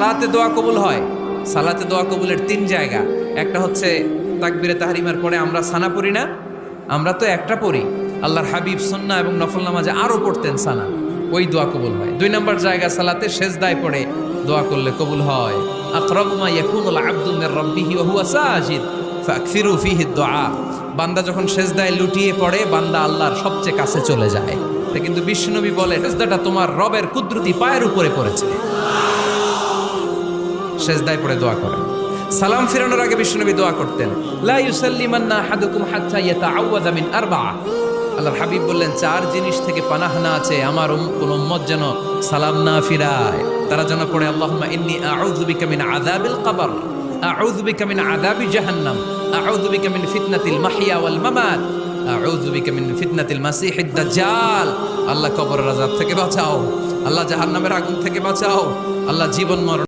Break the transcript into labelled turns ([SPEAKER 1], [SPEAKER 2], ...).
[SPEAKER 1] সালাতে দোয়া কবুল হয়। সালাতে দোয়া কবুলের 3 জায়গা। একটা হচ্ছে তাকবীরে তাহরিমার পরে আমরা সানা পড়ি না, আমরা তো একটা পড়ি, আল্লাহর হাবিব সুন্নাহ এবং নফল নামাজে আরো পড়তেন সানা, ওই দোয়া কবুল হয়। 2 নম্বর জায়গা সালাতে সেজদায় পড়ে দোয়া করলে কবুল হয়। আকরাবু মা ইয়াকুনুল আবদু মির রাব্বিহি ওয়া হুয়া সাজিদ ফাকসিরু ফিহি দুআ। বান্দা যখন সেজদায় লুটিয়ে পড়ে বান্দা আল্লাহর সবচেয়ে কাছে চলে যায়। তা কিন্তু বিশ্বনবী বলে সেজদাটা তোমার রবের কুদরতি পায়ের উপরে পড়েছে। সেজদায় পড়ে দোয়া করেন। সালাম ফিরানোর আগে বিশ্বনবী দোয়া করতেন, লা ইউসাল্লিমান্না আহাদুকুম হাত্তা ইয়াতাআওয়াযা মিন আরবা'a। আল্লাহর হাবিব বললেন 4 জিনিস থেকে পানাহ না আছে আমার কোন উম্মত যেন সালাম না ফিরায়। তারা যেন পড়ে আল্লাহুম্মা ইন্নী আউযু বিকা মিন আযাবিল কবর, আউযু বিকা মিন আযাবি জাহান্নাম, আউযু বিকা মিন ফিতনাতিল মাহইয়া ওয়াল মামাত, আউযু বিকা মিন ফিতনাতিল মাসিহিদ দাজ্জাল। আল্লাহ কবরের আযাব থেকে বাঁচাও, আল্লাহ জাহান্নামের আগুন থেকে বাঁচাও, আল্লাহ জীবন মরণ